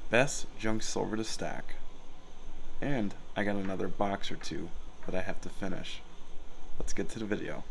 Best junk silver to stack. And I got another box or two that I have to finish. Let's get to the video.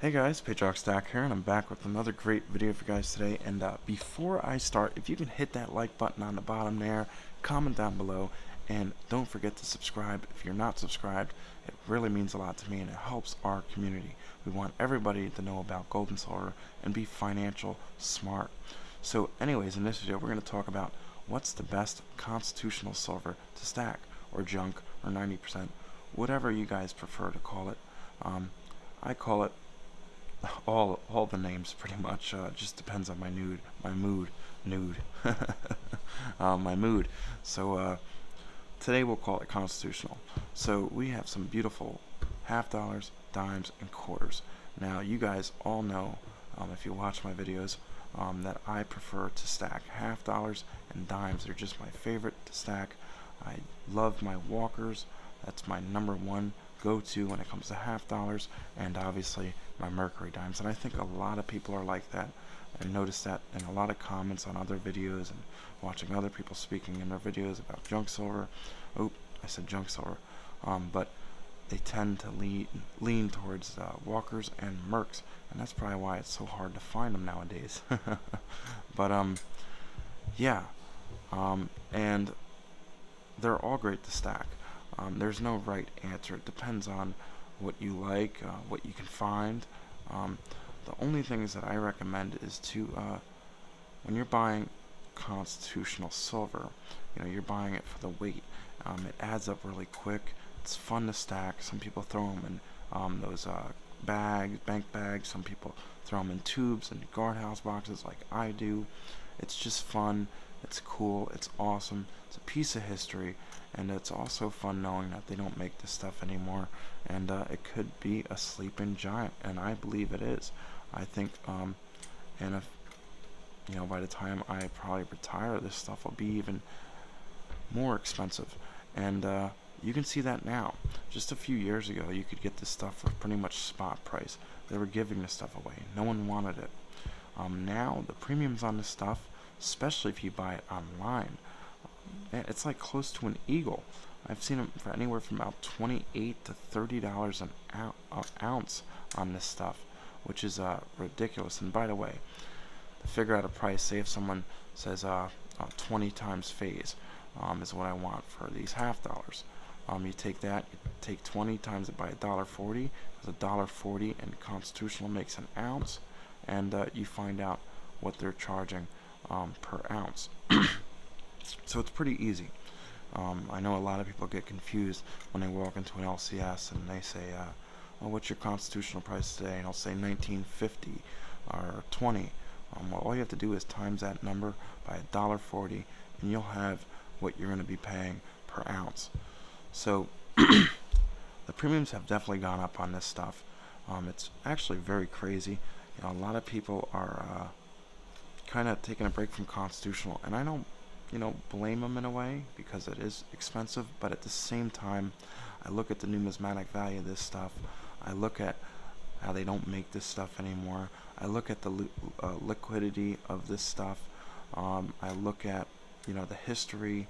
Hey guys, Patrioticstacker here, and I'm back with another great video for you guys today. And before I start, if you can hit that like button on the bottom there, comment down below, and don't forget to subscribe if you're not subscribed. It really means a lot to me, and it helps our community. We want everybody to know about gold and silver and be financial smart. So anyways, in this video, we're going to talk about what's the best constitutional silver to stack, or junk, or 90%, whatever you guys prefer to call it. I call it all the names pretty much. Just depends on my mood. My mood. So today we'll call it constitutional. So we have some beautiful half dollars, dimes, and quarters. Now you guys all know, if you watch my videos, that I prefer to stack half dollars and dimes. They're just my favorite to stack. I love my walkers. That's my number one go-to when it comes to half dollars, and obviously my mercury dimes. And I think a lot of people are like that. I noticed that in a lot of comments on other videos and watching other people speaking in their videos about junk silver. Oh, I said junk silver. But they tend to lean towards walkers and mercs, and that's probably why it's so hard to find them nowadays. But yeah, and they're all great to stack. There's no right answer. It depends on what you like, what you can find. The only things that I recommend is to, when you're buying constitutional silver, you're buying it for the weight. It adds up really quick. It's fun to stack. Some people throw them in those bank bags. Some people throw them in tubes and guardhouse boxes like I do. It's just fun. It's cool. It's awesome. It's a piece of history. And it's also fun knowing that they don't make this stuff anymore, and it could be a sleeping giant, and I believe it is. I think, and if, by the time I probably retire, this stuff will be even more expensive, and you can see that now. Just a few years ago, you could get this stuff for pretty much spot price. They were giving this stuff away. No one wanted it. Now, the premiums on this stuff, especially if you buy it online, it's like close to an eagle. I've seen them for anywhere from about $28 to $30 an ounce on this stuff, which is ridiculous. And by the way, to figure out a price, say if someone says 20 times phase is what I want for these half dollars. You take that, you take 20 times it by $1.40, because $1.40 in constitutional makes an ounce, and you find out what they're charging per ounce. So it's pretty easy. I know a lot of people get confused when they walk into an LCS and they say, well, what's your constitutional price today? And I'll say 1950 or 20. Well, all you have to do is times that number by $1.40, and you'll have what you're going to be paying per ounce. So the premiums have definitely gone up on this stuff. It's actually very crazy. A lot of people are kind of taking a break from constitutional, and I don't blame them in a way, because it is expensive, but at the same time, I look at the numismatic value of this stuff. I look at how they don't make this stuff anymore. I look at the liquidity of this stuff. I look at, the history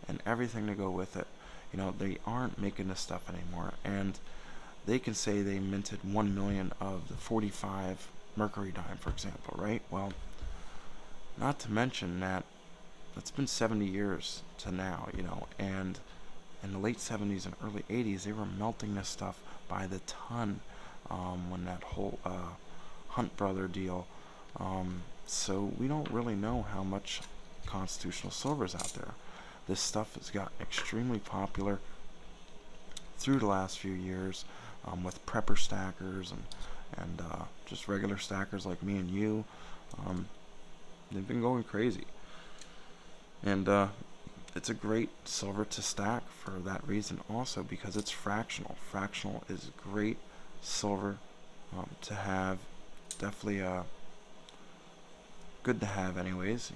and everything to go with it. They aren't making this stuff anymore, and they can say they minted 1 million of the 45 mercury dime, for example, right? Well, not to mention that it's been 70 years to now, and in the late 70s and early 80s, they were melting this stuff by the ton when that whole Hunt brother deal. So we don't really know how much constitutional silver is out there. This stuff has got extremely popular through the last few years with prepper stackers and just regular stackers like me and you. They've been going crazy. And it's a great silver to stack for that reason also, because it's fractional. Fractional is great silver to have. Definitely good to have anyways,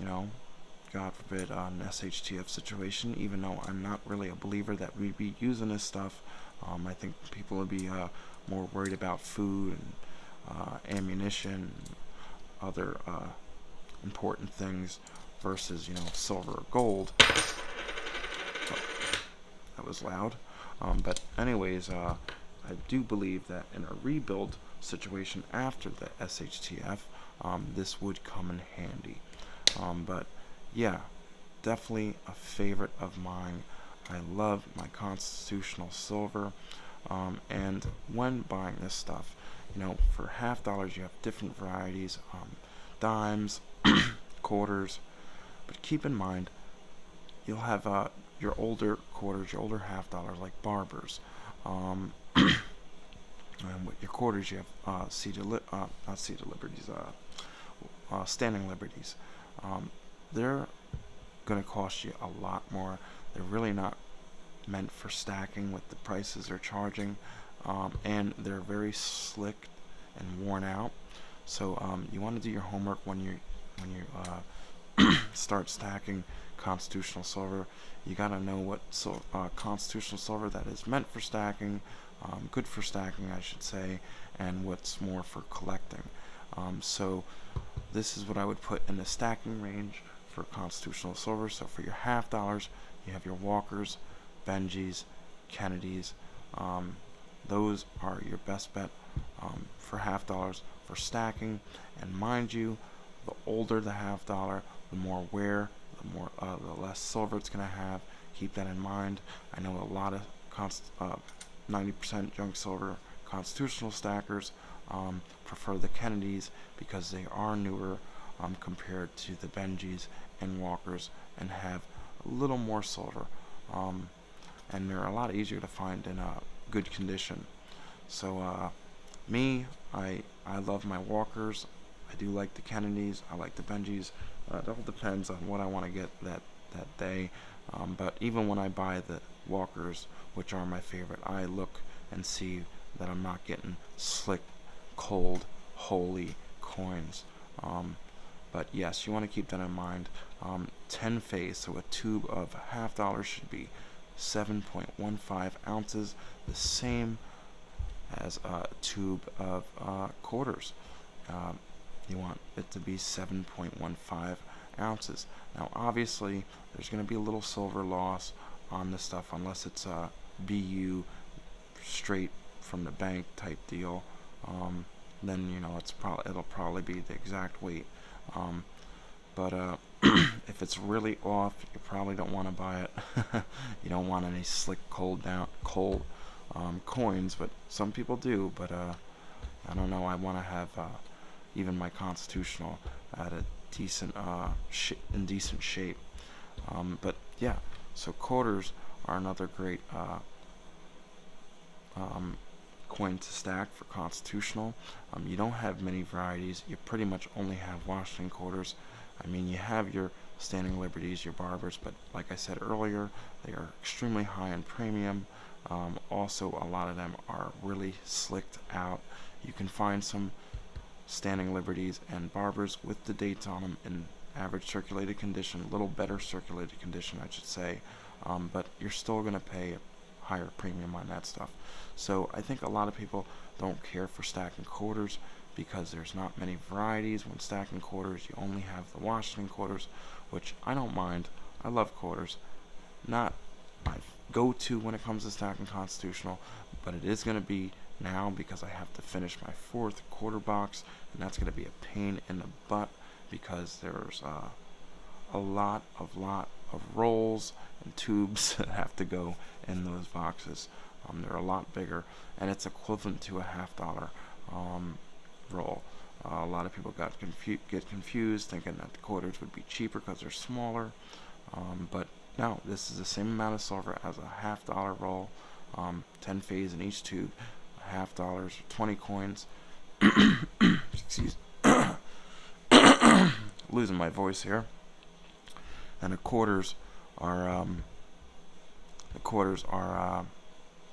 God forbid, an SHTF situation, even though I'm not really a believer that we'd be using this stuff. I think people would be more worried about food and ammunition and other important things versus, silver or gold. Oh, that was loud. But anyways, I do believe that in a rebuild situation after the SHTF, this would come in handy. But yeah, definitely a favorite of mine. I love my constitutional silver. And when buying this stuff, for $half you have different varieties, dimes, quarters. But keep in mind, you'll have your older quarters, your older $half like barbers. And with your quarters, you have not seated liberties, standing liberties. They're going to cost you a lot more. They're really not meant for stacking with the prices they're charging, and they're very slick and worn out. So you want to do your homework when you start stacking constitutional silver. You got to know what constitutional silver that is meant for stacking, good for stacking, I should say, and what's more for collecting. So this is what I would put in the stacking range for constitutional silver. So for your $half, you have your Walkers, Benjis, Kennedys. Those are your best bet for $half for stacking. And mind you, the older the $half, the more wear, the less silver it's going to have. Keep that in mind. I know a lot of 90% junk silver constitutional stackers prefer the Kennedys because they are newer compared to the Benjis and Walkers and have a little more silver. And they're a lot easier to find in good condition. So I love my Walkers. I do like the Kennedys. I like the Benjis. It all depends on what I want to get that day. But even when I buy the Walkers, which are my favorite, I look and see that I'm not getting slick, cold, holy coins. But yes, you want to keep that in mind. 10 phase, so a tube of $half should be 7.15 ounces, the same as a tube of quarters. You want it to be 7.15 ounces. Now obviously there's going to be a little silver loss on this stuff unless it's a BU straight from the bank type deal. Then it'll probably be the exact weight. But if it's really off, you probably don't want to buy it. You don't want any slick cold coins, but some people do. But I don't know. I want to have even my constitutional at a decent in decent shape. But yeah, so quarters are another great coin to stack for constitutional. You don't have many varieties. You pretty much only have Washington quarters. I mean, you have your standing liberties, your barbers, but like I said earlier, they are extremely high in premium. Also, a lot of them are really slicked out. You can find some standing liberties and barbers with the dates on them in average circulated condition, a little better circulated condition, I should say. But you're still going to pay a higher premium on that stuff. So I think a lot of people don't care for stacking quarters because there's not many varieties. When stacking quarters, you only have the Washington quarters, which I don't mind. I love quarters. Not my go-to when it comes to stacking constitutional, but it is going to be now because I have to finish my 4th quarter box, and that's going to be a pain in the butt because there's a lot of rolls and tubes that have to go in those boxes. They're a lot bigger, and it's equivalent to a $half roll. A lot of people get confused thinking that the quarters would be cheaper because they're smaller, but no, this is the same amount of silver as a $half roll. 10 phase in each tube, $half, 20 coins. Excuse losing my voice here. And the quarters are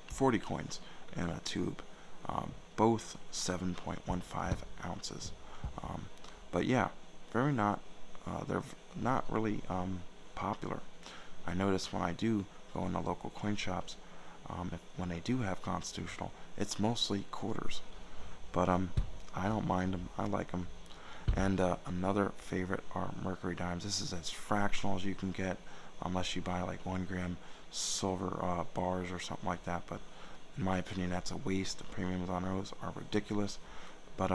40 coins in a tube, both 7.15 ounces. But yeah, very not they're not really popular. I notice when I do go in the local coin shops, when they do have constitutional, it's mostly quarters. But I don't mind them. I like them. And another favorite are mercury dimes. This is as fractional as you can get, unless you buy like 1 gram silver bars or something like that. But in my opinion, that's a waste. The premiums on those are ridiculous. But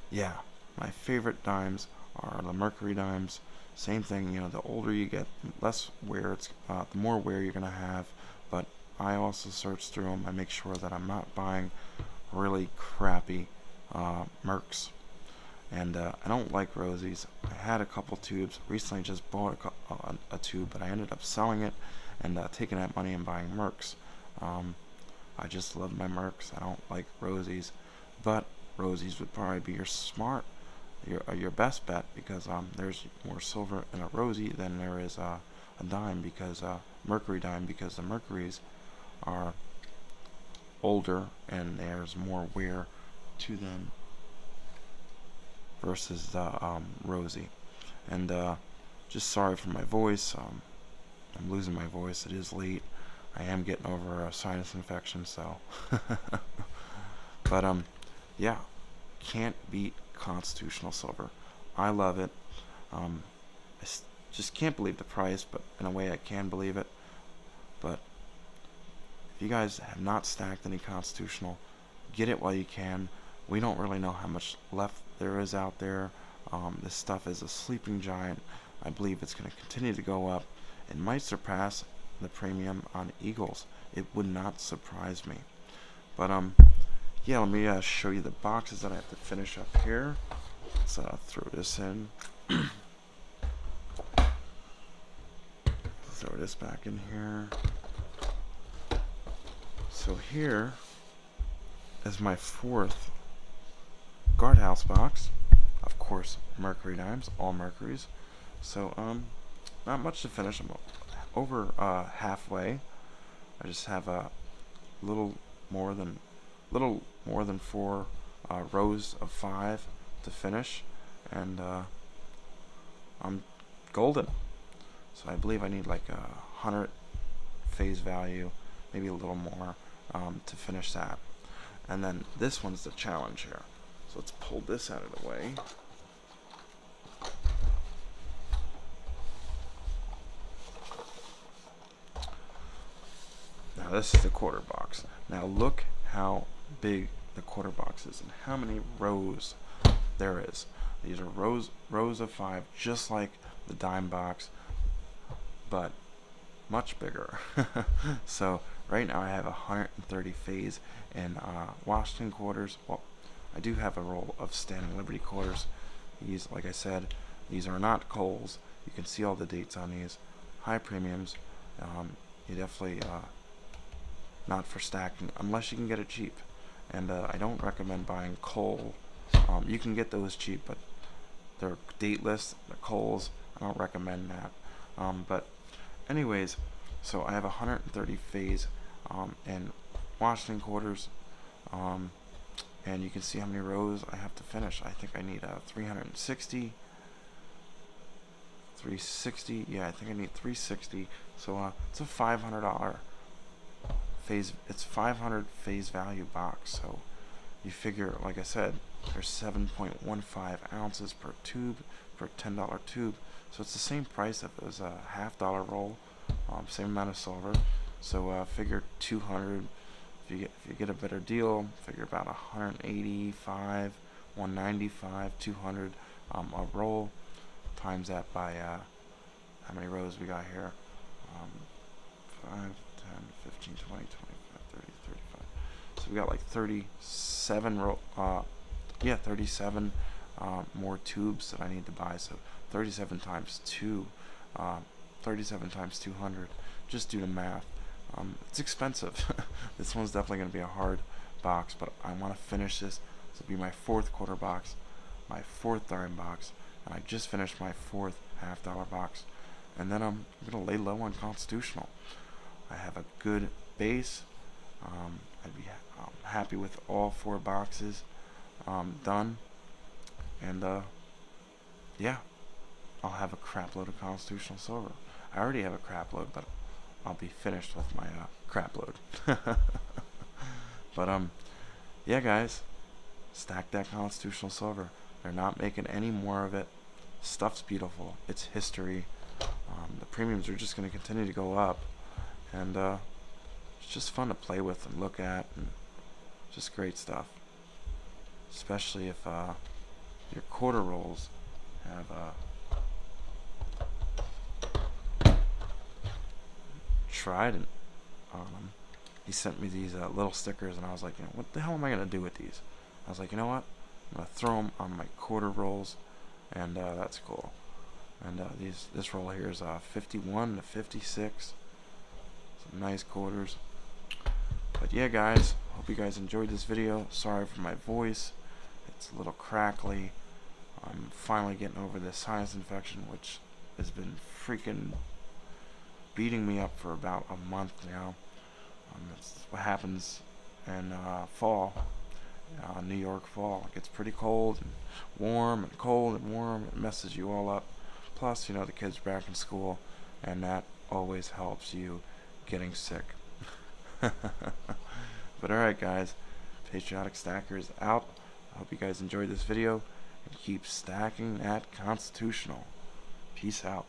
yeah, my favorite dimes are the mercury dimes. Same thing, the older you get, less wear the more wear you're gonna have. But I also search through them. I make sure that I'm not buying really crappy mercs. And I don't like rosies. I had a couple tubes. Recently just bought a tube, but I ended up selling it and taking that money and buying mercs. I just love my mercs. I don't like rosies. But rosies would probably be your best bet, because there's more silver in a rosy than there is a dime, because mercury dime, because the mercuries are older and there's more wear to them versus the rosy. And just sorry for my voice. I'm losing my voice. It is late. I am getting over a sinus infection, so. But yeah, can't beat constitutional silver. I love it. Just can't believe the price, but in a way I can believe it. But if you guys have not stacked any constitutional, get it while you can. We don't really know how much left there is out there. This stuff is a sleeping giant. I believe it's going to continue to go up. It might surpass the premium on Eagles. It would not surprise me. But yeah, let me show you the boxes that I have to finish up here. Let's throw this in. Throw this back in here. So here is my 4th guardhouse box. Of course, mercury dimes, all mercuries. So not much to finish. I'm over halfway. I just have a little more than 4 rows of 5 to finish, and I'm golden. So I believe I need like 100 phase value, maybe a little more, to finish that. And then this one's the challenge here. So let's pull this out of the way. Now this is the quarter box. Now look how big the quarter box is and how many rows there is. These are rows of 5, just like the dime box, but much bigger. So right now I have 130 phase in Washington quarters. Well, I do have a roll of Standing Liberty quarters. These, like I said, these are not Coles. You can see all the dates on these. High premiums. You definitely not for stacking unless you can get it cheap. And I don't recommend buying Cole. You can get those cheap, but they're dateless. They're Coles. I don't recommend that. But anyways, so I have 130 phase in Washington quarters, and you can see how many rows I have to finish. I think I need 360. Yeah, I think I need 360. So it's a $500 phase. It's 500 phase value box. So you figure, like I said, there's 7.15 ounces per tube for a $10 tube. So it's the same price if it was a $half roll, same amount of silver. So figure 200. If you get a better deal, figure about 185, 195, 200 a roll. Times that by how many rows we got here? 5, 10, 15, 20, 25, 30, 35. So we got like 37 37 more tubes that I need to buy. So 37 times 2, 37 times 200. Just do the math. It's expensive. This one's definitely going to be a hard box, but I want to finish this. This will be my 4th quarter box, my 4th dime box, and I just finished my 4th $half box. And then I'm going to lay low on constitutional. I have a good base. I'd be happy with all 4 boxes done. And yeah, I'll have a crap load of constitutional silver. I already have a crap load, but I'll be finished with my crap load. But yeah, guys, stack that constitutional silver. They're not making any more of it. Stuff's beautiful. It's history. The premiums are just going to continue to go up, and it's just fun to play with and look at, and just great stuff. Especially if your quarter rolls have Trident on them. He sent me these little stickers, and I was like, what the hell am I gonna do with these? I was like, you know what? I'm gonna throw them on my quarter rolls, and that's cool. And this roll here is 51 to 56. Some nice quarters. But yeah, guys, hope you guys enjoyed this video. Sorry for my voice. It's a little crackly. I'm finally getting over this sinus infection, which has been freaking beating me up for about a month now. That's what happens in fall. New York fall. It gets pretty cold and warm and cold and warm. It messes you all up. Plus, the kids are back in school, and that always helps you getting sick. But alright, guys, Patriotic Stacker is out. I hope you guys enjoyed this video, and keep stacking that constitutional. Peace out.